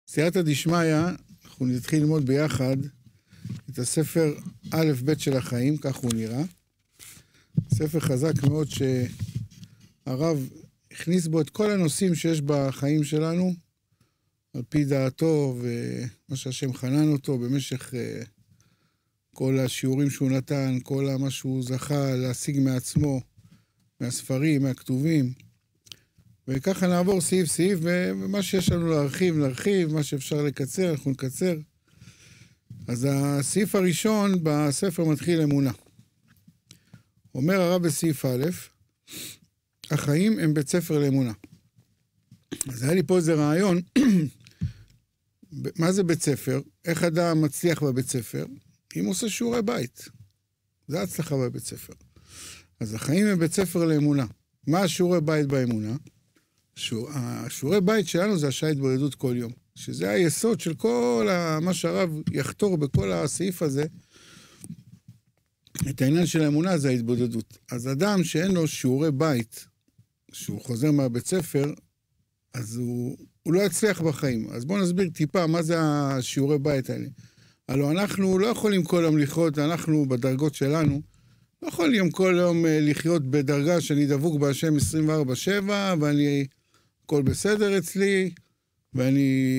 סייעתא דשמיא, אנחנו נתחיל ללמוד ביחד את הספר א' ב' של החיים, כך הוא נראה. ספר חזק מאוד שהרב הכניס בו את כל הנושאים שיש בחיים שלנו, על פי דעתו ומה שהשם חנן אותו במשך כל השיעורים שהוא נתן, כל מה שהוא זכה להשיג מעצמו, מהספרים, מהכתובים. וככה נעבור סעיף סעיף, ומה שיש לנו להרחיב, מה שאפשר לקצר, אנחנו נקצר. אז הסעיף הראשון בספר מתחיל אמונה. אומר הרב בסעיף א', החיים הם בית ספר לאמונה. אז היה לי פה איזה רעיון, מה זה בית ספר? איך אדם מצליח בבית ספר? אם הוא עושה שיעורי בית. זה הצלחה בבית ספר. אז החיים הם בית ספר לאמונה. מה השיעורי בית באמונה? השיעורי בית שלנו זה השעה התבודדות כל יום. שזה היסוד של כל מה שהרב יחתור בכל הסעיף הזה, את העניין של האמונה זה ההתבודדות. אז אדם שאין לו שיעורי בית, שהוא חוזר מהבית ספר, אז הוא לא יצליח בחיים. אז בואו נסביר טיפה מה זה השיעורי בית האלה. הלוא אנחנו לא יכולים כל יום לחיות, אנחנו בדרגות שלנו, לא יכולים כל יום לחיות בדרגה שאני דבוק בהשם 24/7, ואני הכל בסדר אצלי,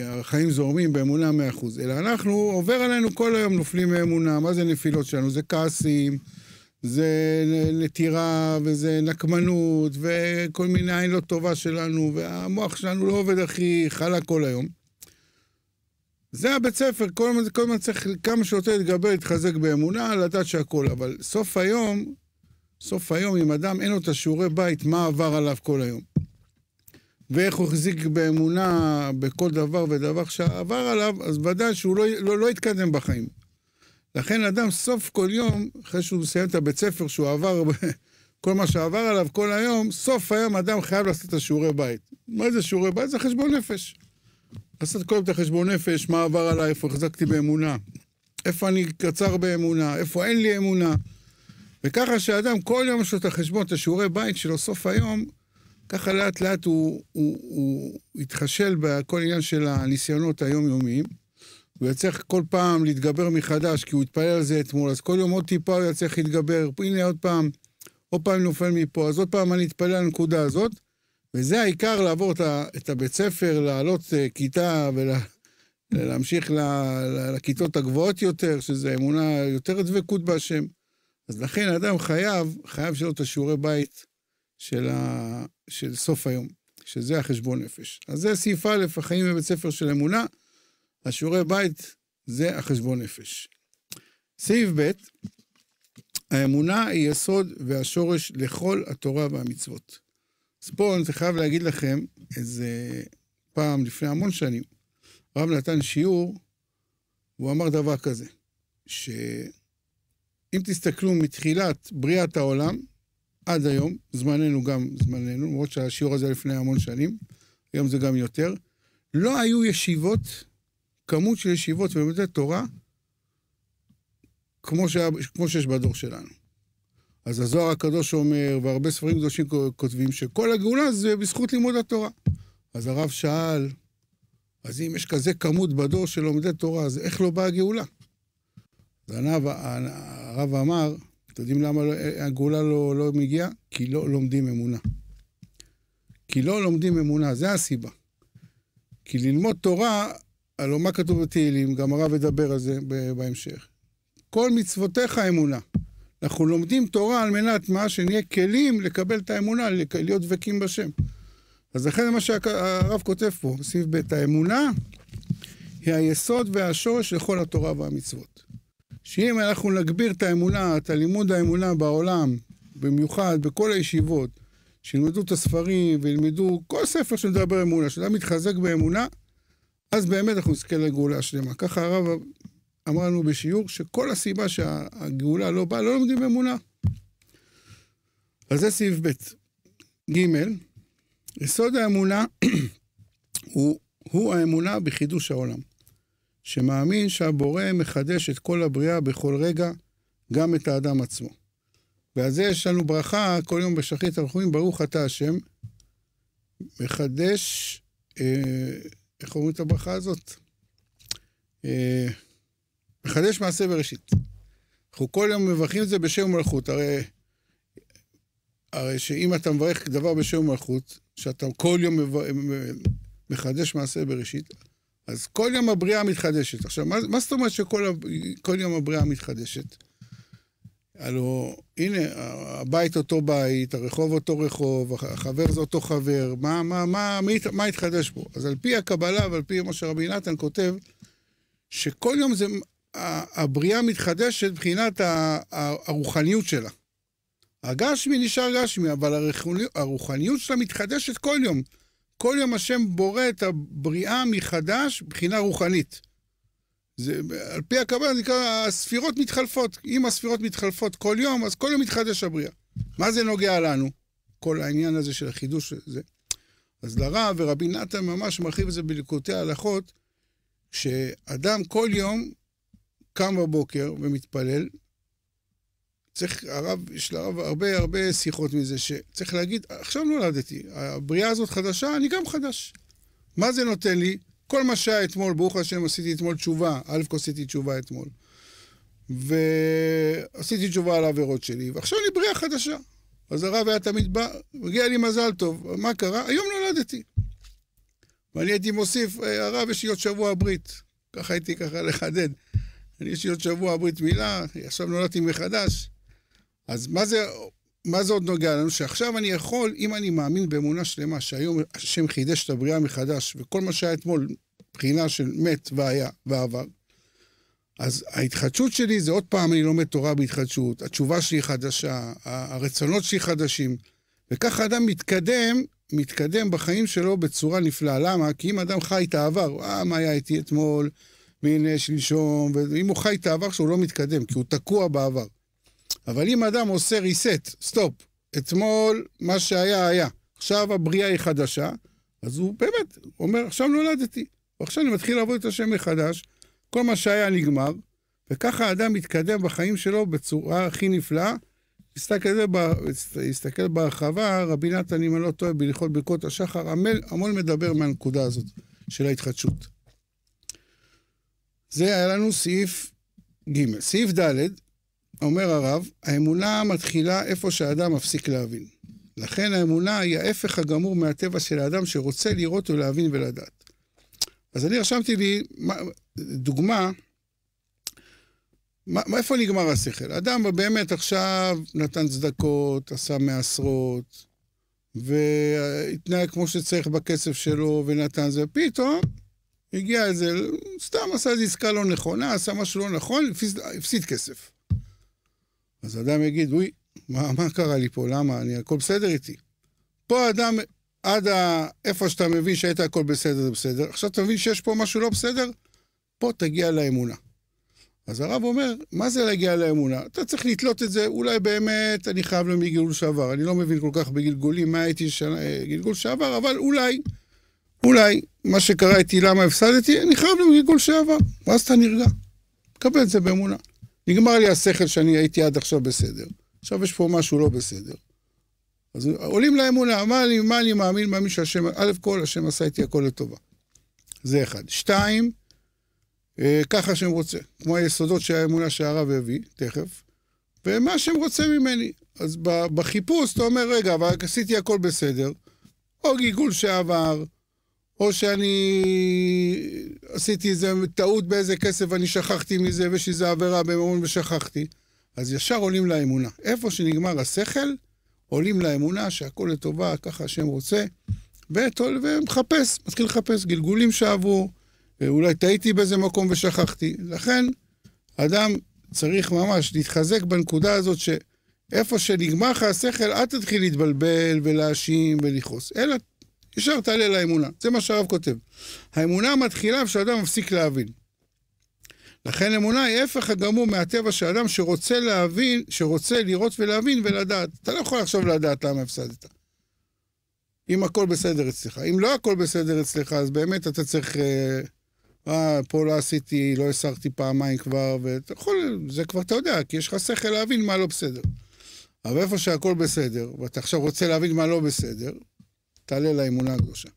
החיים זורמים באמונה 100%. אלא אנחנו עובר עלינו כל היום נופלים מאמונה. מה זה נפילות שלנו? זה כעסים, זה נטירה, וזה נקמנות, וכל מיני עין לא טובה שלנו, והמוח שלנו לא עובד הכי חלק כל היום. זה הבית ספר, כל הזמן צריך כמה שיותר להתגבר, להתחזק באמונה, לדעת שהכל. אבל סוף היום, אם אדם אין לו את השיעורי בית, מה עבר עליו כל היום? ואיך הוא החזיק באמונה בכל דבר ודבר שעבר עליו, אז ודאי שהוא לא יתקדם בחיים. לכן אדם סוף כל יום, אחרי שהוא מסיים את הבית ספר, שהוא עבר, כל מה שעבר עליו כל היום, סוף היום אדם חייב לעשות את השיעורי בית. מה זה שיעורי בית? זה חשבון נפש. לעשות כל את החשבון נפש, מה עבר עליי, איפה החזקתי באמונה, איפה אני קצר באמונה, איפה אין לי אמונה. וככה שאדם כל יום יש לו את החשבון, את השיעורי בית שלו סוף היום, ככה לאט לאט הוא יתחשל בכל עניין של הניסיונות היומיומיים, הוא יצטרך כל פעם להתגבר מחדש, כי הוא התפלל על זה אתמול, אז כל יום עוד טיפה הוא יצטרך להתגבר, הנה עוד פעם נופל מפה, אז עוד פעם אני אתפלל על הנקודה הזאת, וזה העיקר לעבור את הבית ספר, לעלות כיתה ולהמשיך לכיתות הגבוהות יותר, שזה אמונה יותר דבקות בהשם. אז לכן האדם חייב שלו את השיעורי בית של סוף היום, שזה החשבון נפש. אז זה סעיף א', החיים בבית ספר של אמונה, השיעורי בית זה החשבון נפש. סעיף ב', האמונה היא יסוד והשורש לכל התורה והמצוות. אז פה אני חייב להגיד לכם, איזה פעם לפני המון שנים, הרב נתן שיעור, והוא אמר דבר כזה, שאם תסתכלו מתחילת בריאת העולם, עד היום, זמננו, למרות שהשיעור הזה לפני המון שנים, היום זה גם יותר, לא היו ישיבות, כמות של ישיבות ולמודי תורה, כמו שיש בדור שלנו. אז הזוהר הקדוש אומר, והרבה ספרים קדושים כותבים, שכל הגאולה זה בזכות לימוד התורה. אז הרב שאל, אז אם יש כזה כמות בדור של לומדי תורה, אז איך לא באה הגאולה? אז הרב אמר, אתם יודעים למה הגאולה לא מגיעה? כי לא לומדים אמונה. כי לא לומדים אמונה, זה הסיבה. כי ללמוד תורה, הלוא מה כתוב בתהילים, גם הרב ידבר על זה בהמשך. כל מצוותיך אמונה. אנחנו לומדים תורה על מנת מה? שנהיה כלים לקבל את האמונה, להיות דבקים בשם. אז לכן מה שהרב כותב פה, סעיף ב', האמונה היא היסוד והשורש לכל התורה והמצוות. שאם אנחנו נגביר את האמונה, את הלימוד האמונה בעולם, במיוחד בכל הישיבות, שילמדו את הספרים וילמדו כל ספר שמדבר אמונה, שאדם מתחזק באמונה, אז באמת אנחנו נזכה לגאולה שלמה. ככה הרב אמר לנו בשיעור שכל הסיבה שהגאולה לא באה, לא לומדים באמונה. אז זה סעיף ב'. ג', יסוד האמונה הוא האמונה בחידוש העולם. שמאמין שהבורא מחדש את כל הבריאה בכל רגע, גם את האדם עצמו. ועל זה יש לנו ברכה, כל יום בשחרית אנחנו אומרים, ברוך אתה השם, מחדש איך אומרים את הברכה הזאת? מחדש מעשה בראשית. אנחנו כל יום מברכים את זה בשם מלכות. הרי שאם אתה מברך דבר בשם מלכות, שאתה כל יום מחדש מעשה בראשית, אז כל יום הבריאה מתחדשת. עכשיו, מה זאת אומרת שכל יום הבריאה מתחדשת? הלוא, הנה, הבית אותו בית, הרחוב אותו רחוב, החבר זה אותו חבר, מה התחדש פה? אז על פי הקבלה ועל פי מה שרבי נתן כותב, שכל יום זה, הבריאה מתחדשת מבחינת הרוחניות שלה. הגשמי נשאר גשמי, אבל הרוחניות שלה מתחדשת כל יום. כל יום השם בורא את הבריאה מחדש מבחינה רוחנית. זה, על פי הקבלה זה נקרא, הספירות מתחלפות. אם הספירות מתחלפות כל יום, אז כל יום מתחדש הבריאה. מה זה נוגע לנו? כל העניין הזה של החידוש הזה. אז לרב ורבי נתן ממש מרחיב את זה בליקוטי ההלכות, שאדם כל יום קם בבוקר ומתפלל, יש לרב הרבה שיחות מזה, שצריך להגיד, עכשיו נולדתי, הבריאה הזאת חדשה, אני גם חדש. מה זה נותן לי? כל מה שהיה אתמול, ברוך השם, עשיתי אתמול תשובה, עשיתי תשובה אתמול. ועשיתי תשובה על העבירות שלי, ועכשיו אני בריאה חדשה. אז הרב היה תמיד בא, מגיע לי מזל טוב, מה קרה? היום נולדתי. ואני הייתי מוסיף, הרב, יש לי עוד שבוע ברית. ככה הייתי לחדד. יש לי עוד שבוע ברית מילה, עכשיו נולדתי מחדש. אז מה זה עוד נוגע לנו? שעכשיו אני יכול, אם אני מאמין באמונה שלמה, שהיום השם חידש את הבריאה מחדש, וכל מה שהיה אתמול, בחינה של מת והיה ועבר, אז ההתחדשות שלי זה עוד פעם, אני לומד תורה בהתחדשות, התשובה שלי חדשה, הרצונות שלי חדשים, וכך האדם מתקדם בחיים שלו בצורה נפלאה. למה? כי אם אדם חי את העבר, מה היה איתי אתמול, והנה שלשום, ואם הוא חי את העבר שהוא לא מתקדם, כי הוא תקוע בעבר. אבל אם אדם עושה ריסט, סטופ, אתמול מה שהיה היה, עכשיו הבריאה היא חדשה, אז הוא באמת אומר, עכשיו נולדתי, ועכשיו אני מתחיל לעבוד את השם מחדש, כל מה שהיה נגמר, וככה האדם מתקדם בחיים שלו בצורה הכי נפלאה. הסתכל בהרחבה, רבי נתן, אם אני לא טועה, בהלכות ברכות השחר, המון מדבר מהנקודה הזאת של ההתחדשות. זה היה לנו סעיף ג'. סעיף ד', אומר הרב, האמונה מתחילה איפה שהאדם מפסיק להבין. לכן האמונה היא ההפך הגמור מהטבע של האדם שרוצה לראות ולהבין ולדעת. אז אני רשמתי לי דוגמה, איפה נגמר השכל? אדם באמת עכשיו נתן צדקות, עשה מעשרות, והתנהג כמו שצריך בכסף שלו ונתן זה, פתאום הגיע איזה, סתם עשה איזו עסקה לא נכונה, עשה משהו לא נכון, הפסיד כסף. אז אדם יגיד, אוי, מה קרה לי פה? למה? הכל בסדר איתי. פה אדם, עד איפה שאתה מבין שהיית הכל בסדר, זה בסדר. עכשיו אתה מבין שיש פה משהו לא בסדר? פה תגיע לאמונה. אז הרב אומר, מה זה להגיע לאמונה? אתה צריך לתלות את זה, אולי באמת אני חייב לו מגלגול שעבר. אני לא מבין כל כך בגלגולים, מה הייתי גלגול שעבר, אבל אולי, מה שקרה איתי, למה הפסדתי, אני חייב לו מגלגול שעבר. ואז אתה נרגע. קבל את זה באמונה. נגמר לי השכל שאני הייתי עד עכשיו בסדר. עכשיו יש פה משהו לא בסדר. אז עולים לאמונה, מה אני מאמין שהשם, א' כל השם עשה איתי הכל לטובה. זה אחד. 2, ככה השם רוצה. כמו היסודות שהאמונה שהרב הביא, תכף. ומה השם רוצה ממני. אז בחיפוש אתה אומר, רגע, אבל עשיתי הכל בסדר. או גיגול שעבר, או שאני עשיתי איזה טעות באיזה כסף ואני שכחתי מזה, ויש איזו עבירה בממון ושכחתי. אז ישר עולים לאמונה. איפה שנגמר השכל, עולים לאמונה שהכל לטובה, ככה השם רוצה, ומחפש, מתחיל לחפש גלגולים שעברו, אולי טעיתי באיזה מקום ושכחתי. לכן, אדם צריך ממש להתחזק בנקודה הזאת שאיפה שנגמר לך השכל, אל תתחיל להתבלבל ולהאשים ולכעוס, אלא ישר תעלה לאמונה. זה מה שהרב כותב. האמונה מתחילה כשאדם מפסיק להבין. לכן אמונה היא הפך הגמור מהטבע של אדם שרוצה להבין, שרוצה לראות ולהבין ולדעת. אתה לא יכול עכשיו לדעת למה הפסדת. אם הכל בסדר אצלך. אם לא הכל בסדר אצלך, אז באמת אתה צריך, פה לא עשיתי, לא הסרתי פעמיים כבר, ואתה יכול, זה כבר אתה יודע, כי יש לך שכל להבין מה לא בסדר. אבל איפה שהכל בסדר, ואתה עכשיו רוצה להבין מה לא בסדר, תעלה לאמונה הקדושה.